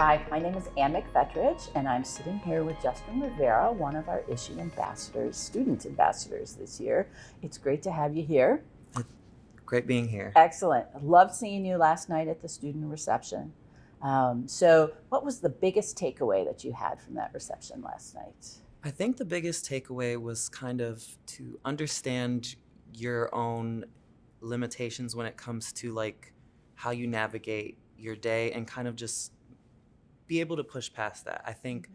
Hi, my name is Ann McFetridge, and I'm sitting here with Justin Rivera, one of our ISHI ambassadors, student ambassadors this year. It's great to have you here. Great being here. Excellent. I loved seeing you last night at the student reception. So what was the biggest takeaway that you had from that reception last night? I think the biggest takeaway was kind of to understand your own limitations when it comes to like how you navigate your day and kind of just be able to push past that. I think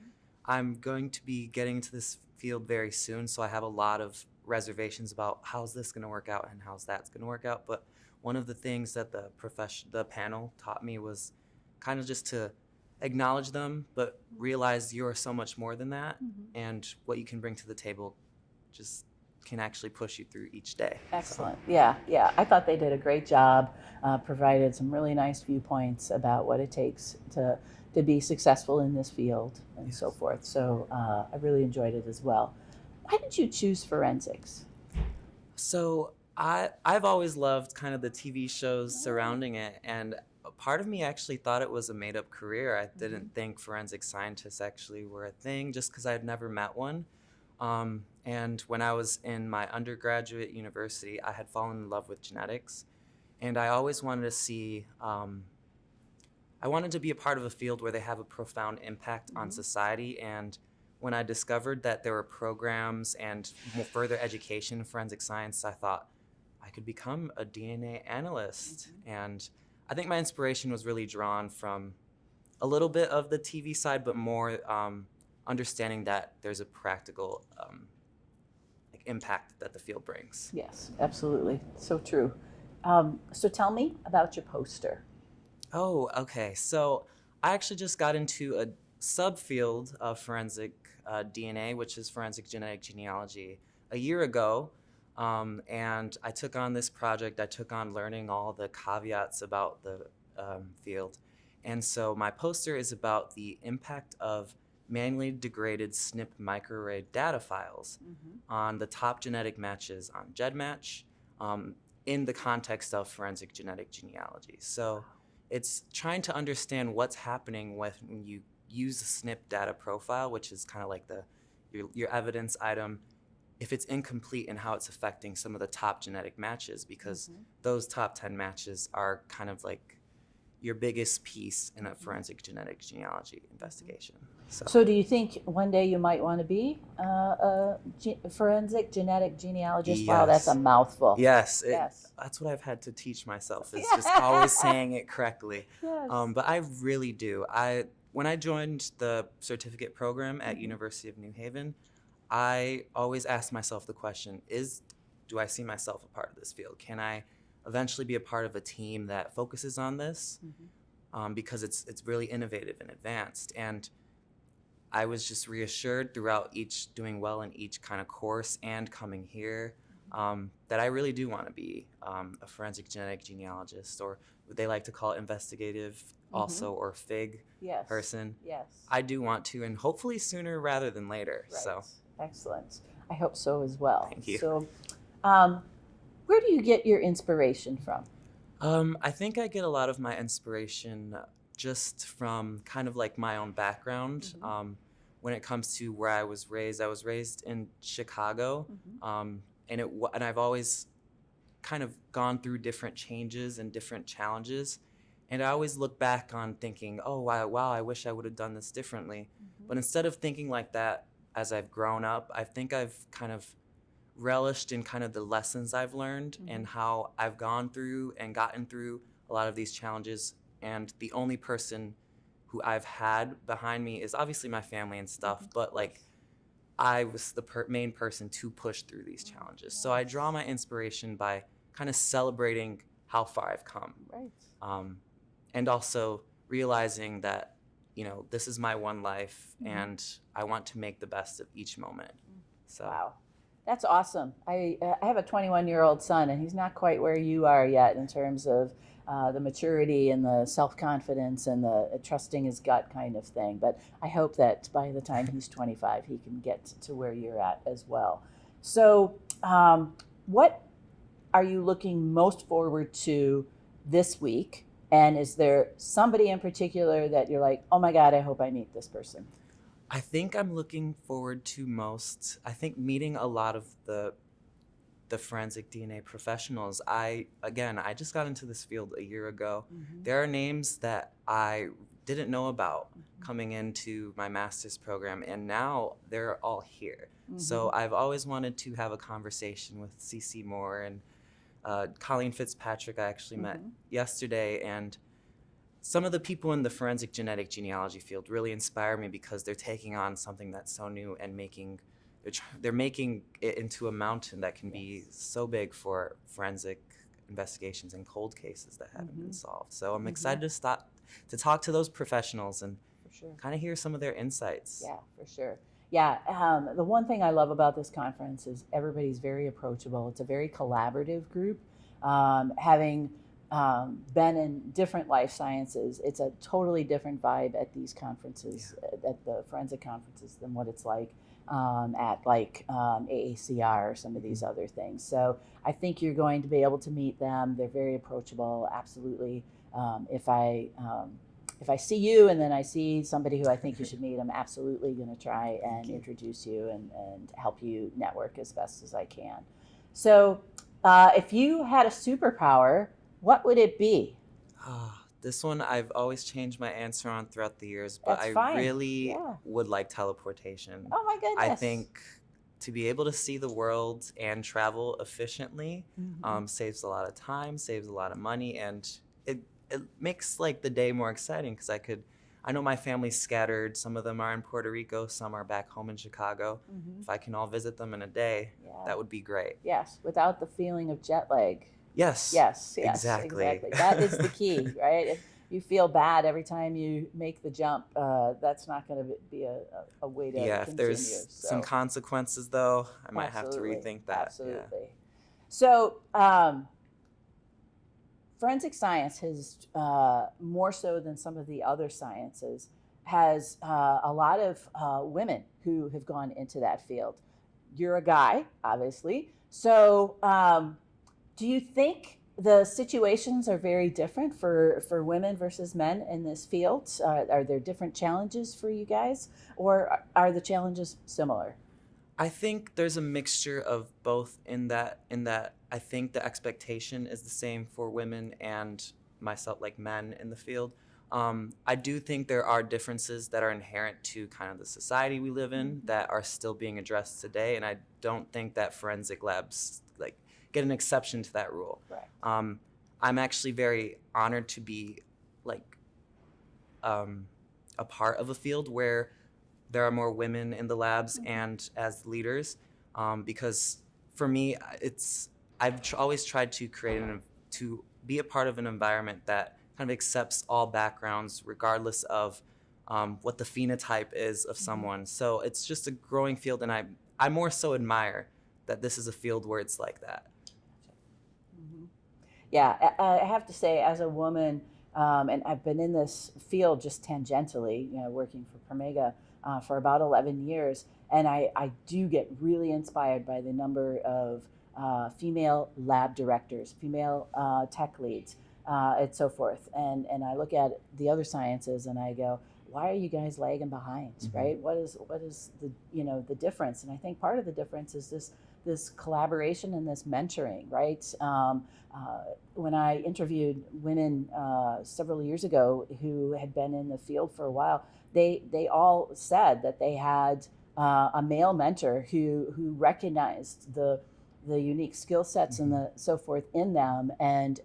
I'm going to be getting into this field very soon, so I have a lot of reservations about how's this going to work out and how's that's going to work out. But one of the things that the panel taught me was kind of just to acknowledge them, but realize you're so much more than that, and what you can bring to the table just can actually push you through each day. Excellent. So. Yeah. I thought they did a great job, provided some really nice viewpoints about what it takes to be successful in this field and so forth. So I really enjoyed it as well. Why did you choose forensics? So I've always loved kind of the TV shows surrounding it, and part of me actually thought it was a made-up career. I didn't think forensic scientists actually were a thing just because I had never met one. And when I was in my undergraduate university, I had fallen in love with genetics, and I always wanted to see, I wanted to be a part of a field where they have a profound impact on society. And when I discovered that there were programs and further education in forensic science, I thought I could become a DNA analyst. And I think my inspiration was really drawn from a little bit of the TV side, but more understanding that there's a practical impact that the field brings. Yes, absolutely. So true. So tell me about your poster. Oh, okay. So I actually just got into a subfield of forensic DNA, which is forensic genetic genealogy, a year ago. And I took on this project. I took on learning all the caveats about the field. And so my poster is about the impact of manually degraded SNP microarray data files on the top genetic matches on GEDmatch in the context of forensic genetic genealogy. So it's trying to understand what's happening when you use the SNP data profile, which is kind of like your evidence item, if it's incomplete and how it's affecting some of the top genetic matches, because those top 10 matches are kind of like your biggest piece in a forensic genetic genealogy investigation. So do you think one day you might want to be a forensic genetic genealogist? Yes. Wow, that's a mouthful. Yes. That's what I've had to teach myself, is just always saying it correctly. Yes. But I really do. When I joined the certificate program at University of New Haven, I always asked myself the question, do I see myself a part of this field? Can I eventually be a part of a team that focuses on this? Because it's really innovative and advanced. And I was just reassured throughout doing well in each kind of course and coming here that I really do want to be a forensic genetic genealogist, or what they like to call investigative also, or FIGG person. Yes. I do want to, and hopefully sooner rather than later. Right. So excellent. I hope so as well. Thank you. So where do you get your inspiration from? I think I get a lot of my inspiration just from kind of like my own background. When it comes to where I was raised in Chicago, and I've always kind of gone through different changes and different challenges, and I always look back on thinking, oh wow, I wish I would have done this differently. But instead of thinking like that as I've grown up, I think I've kind of relished in kind of the lessons I've learned and how I've gone through and gotten through a lot of these challenges. And the only person who I've had behind me is obviously my family and stuff, but like I was the main person to push through these challenges. So I draw my inspiration by kind of celebrating how far I've come. Right. And also realizing that, this is my one life, and I want to make the best of each moment. So. Wow. That's awesome. I have a 21-year-old son, and he's not quite where you are yet in terms of the maturity and the self-confidence and the trusting his gut kind of thing. But I hope that by the time he's 25, he can get to where you're at as well. So what are you looking most forward to this week And is there somebody in particular that you're like, oh my God, I hope I meet this person? I think I'm looking forward to I think meeting a lot of the forensic DNA professionals. I just got into this field a year ago. Mm-hmm. There are names that I didn't know about coming into my master's program, and now they're all here. Mm-hmm. So I've always wanted to have a conversation with CC Moore and Colleen Fitzpatrick. I actually met yesterday, and some of the people in the forensic genetic genealogy field really inspire me because they're taking on something that's so new and they're making it into a mountain that can be so big for forensic investigations and cold cases that haven't been solved. So I'm excited to talk to those professionals and kind of hear some of their insights. Yeah, for sure. Yeah, the one thing I love about this conference is everybody's very approachable. It's a very collaborative group. Having been in different life sciences, it's a totally different vibe at these conferences, at the forensic conferences, than what it's like at AACR or some of these other things. So I think you're going to be able to meet them. They're very approachable, absolutely. If I see you and then I see somebody who I think you should meet, I'm absolutely going to try and introduce you and help you network as best as I can. So if you had a superpower, what would it be? This one I've always changed my answer on throughout the years, but That's I fine. really would like teleportation. Oh my goodness. I think to be able to see the world and travel efficiently saves a lot of time, saves a lot of money, and it makes like the day more exciting because I know my family's scattered. Some of them are in Puerto Rico, some are back home in Chicago. If I can all visit them in a day, that would be great. Yes, without the feeling of jet lag. Yes. Exactly. That is the key, right? If you feel bad every time you make the jump, that's not going to be a way to continue. If there's some consequences, though, I might have to rethink that. Absolutely. Yeah. So forensic science has, more so than some of the other sciences, has a lot of women who have gone into that field. You're a guy, obviously. So do you think the situations are very different for women versus men in this field? Are there different challenges for you guys, or are the challenges similar? I think there's a mixture of both in that I think the expectation is the same for women and myself, like men in the field. I do think there are differences that are inherent to kind of the society we live in that are still being addressed today, and I don't think that forensic labs get an exception to that rule. Right. I'm actually very honored to be a part of a field where there are more women in the labs and as leaders, because for me, I've always tried to to be a part of an environment that kind of accepts all backgrounds, regardless of what the phenotype is of someone. So it's just a growing field, and I more so admire that this is a field where it's like that. Yeah, I have to say, as a woman, and I've been in this field just tangentially, working for Promega for about 11 years, and I do get really inspired by the number of female lab directors, female tech leads, and so forth. And I look at the other sciences and I go, why are you guys lagging behind, right? What is the the difference? And I think part of the difference is this collaboration and this mentoring, right? When I interviewed women several years ago who had been in the field for a while, they all said that they had a male mentor who recognized the unique skill sets and the so forth in them, and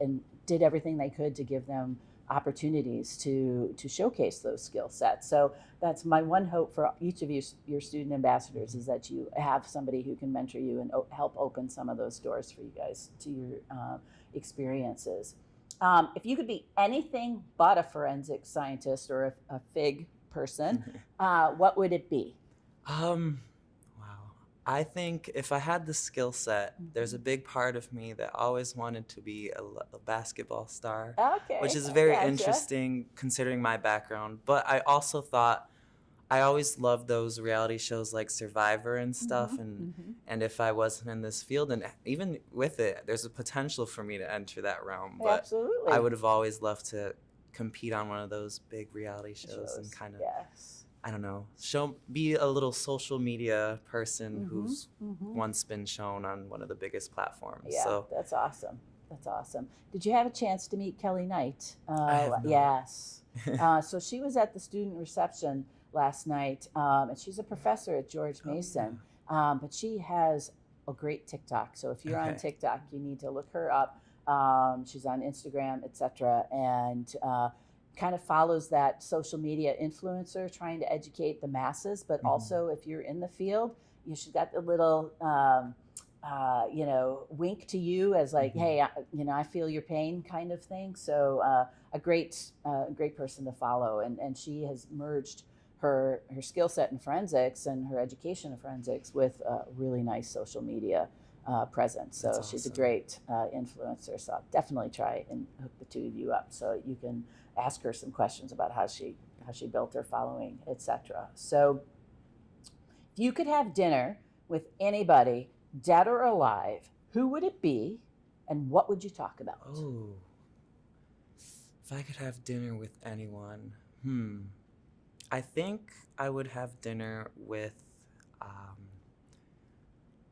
did everything they could to give them opportunities to showcase those skill sets. So that's my one hope for each of you, your student ambassadors, is that you have somebody who can mentor you and help open some of those doors for you guys to your experiences. If you could be anything but a forensic scientist or a FIGG person, what would it be? Wow. I think if I had the skill set, there's a big part of me that always wanted to be a basketball star, which is very interesting considering my background. But I also thought I always loved those reality shows like Survivor and stuff, Mm-hmm. and if I wasn't in this field, and even with it, there's a potential for me to enter that realm. But Absolutely. I would have always loved to compete on one of those big reality shows and kind of, Yes. I don't know, be a little social media person who's once been shown on one of the biggest platforms. Yeah, So that's awesome. That's awesome. Did you have a chance to meet Kelly Knight? I have not. Yes. So she was at the student reception last night, and she's a professor at George Mason. But she has a great TikTok. So if you're on TikTok, you need to look her up. She's on Instagram, etc., and kind of follows that social media influencer trying to educate the masses. But also, if you're in the field, she's got the little wink to you as like, hey, I feel your pain kind of thing. So a great person to follow, and she has merged her skill set in forensics and her education in forensics with a really nice social media presence. So That's she's a awesome. great influencer. So I'll definitely try and hook the two of you up so you can ask her some questions about how she built her following, etc. So if you could have dinner with anybody, dead or alive, who would it be, and what would you talk about? Oh, if I could have dinner with anyone, I think I would have dinner with,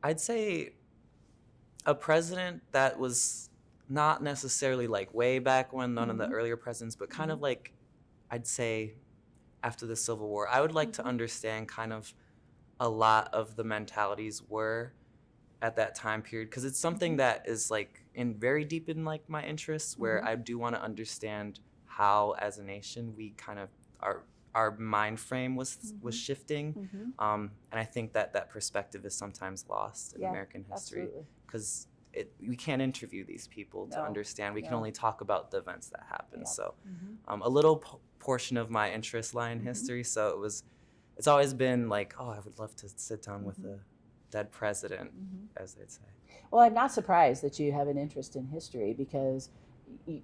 I'd say, a president that was not necessarily like way back when, none of the earlier presidents, but kind of like, I'd say, after the Civil War. I would like to understand kind of a lot of the mentalities were at that time period, because it's something that is like very deep in like my interests, where I do want to understand how as a nation we kind of our mind frame was shifting, and I think that perspective is sometimes lost in American history, because we can't interview these people to understand. We can only talk about the events that happened. So a little portion of my interest lie in history, so it's always been like, oh, I would love to sit down with a dead president, as they'd say. Well, I'm not surprised that you have an interest in history, because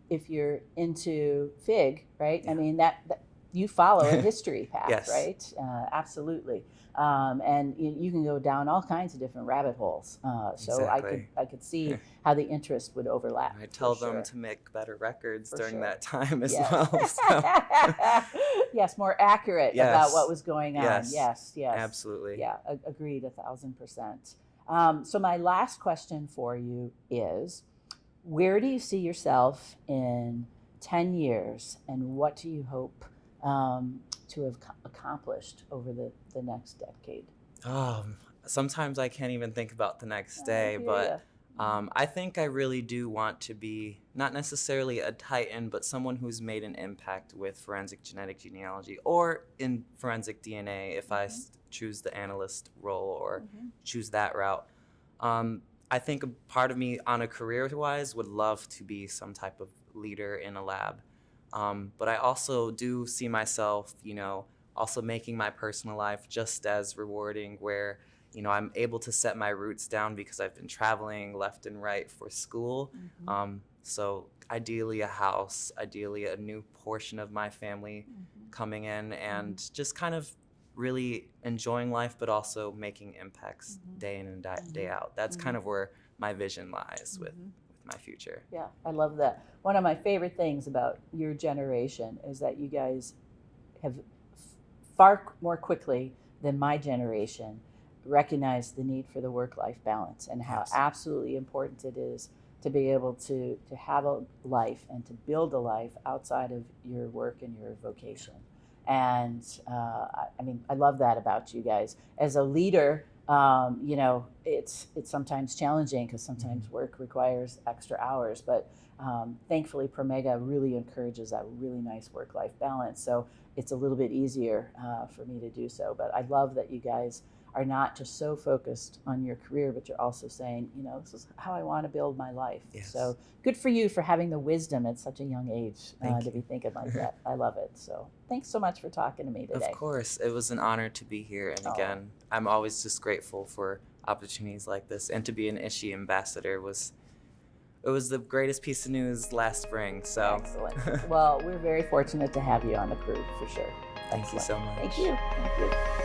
if you're into FIGG, right? I mean, that you follow a history path, right? Absolutely. And you can go down all kinds of different rabbit holes. So I could see how the interest would overlap. I tell them to make better records during that time as well. So. Yes, more accurate about what was going on. Yes, absolutely. Yeah, agreed 1,000%. So my last question for you is, where do you see yourself in 10 years, and what do you hope to have accomplished over the next decade? Sometimes I can't even think about the next day, but I think I really do want to be not necessarily a titan, but someone who's made an impact with forensic genetic genealogy, or in forensic DNA if I choose the analyst role or choose that route. I think a part of me on a career-wise would love to be some type of leader in a lab. But I also do see myself, also making my personal life just as rewarding, where, I'm able to set my roots down because I've been traveling left and right for school. So ideally a house, ideally a new portion of my family coming in, and just kind of really enjoying life, but also making impacts day in and day out. That's kind of where my vision lies with my future. Yeah, I love that. One of my favorite things about your generation is that you guys have far more quickly than my generation recognized the need for the work-life balance, and how absolutely important it is to be able to have a life and to build a life outside of your work and your vocation. And I love that about you guys. As a leader, it's sometimes challenging, because sometimes work requires extra hours, but thankfully Promega really encourages that really nice work-life balance. So it's a little bit easier for me to do so. But I love that you guys are not just so focused on your career, but you're also saying, this is how I want to build my life. So good for you for having the wisdom at such a young age to be thinking like that. I love it. So thanks so much for talking to me today. Of course. It was an honor to be here. And again, I'm always just grateful for opportunities like this. And to be an ISHI ambassador was the greatest piece of news last spring. So excellent. Well, we're very fortunate to have you on the crew, for sure. Thank you Excellent. so much. Thank you. Thank you.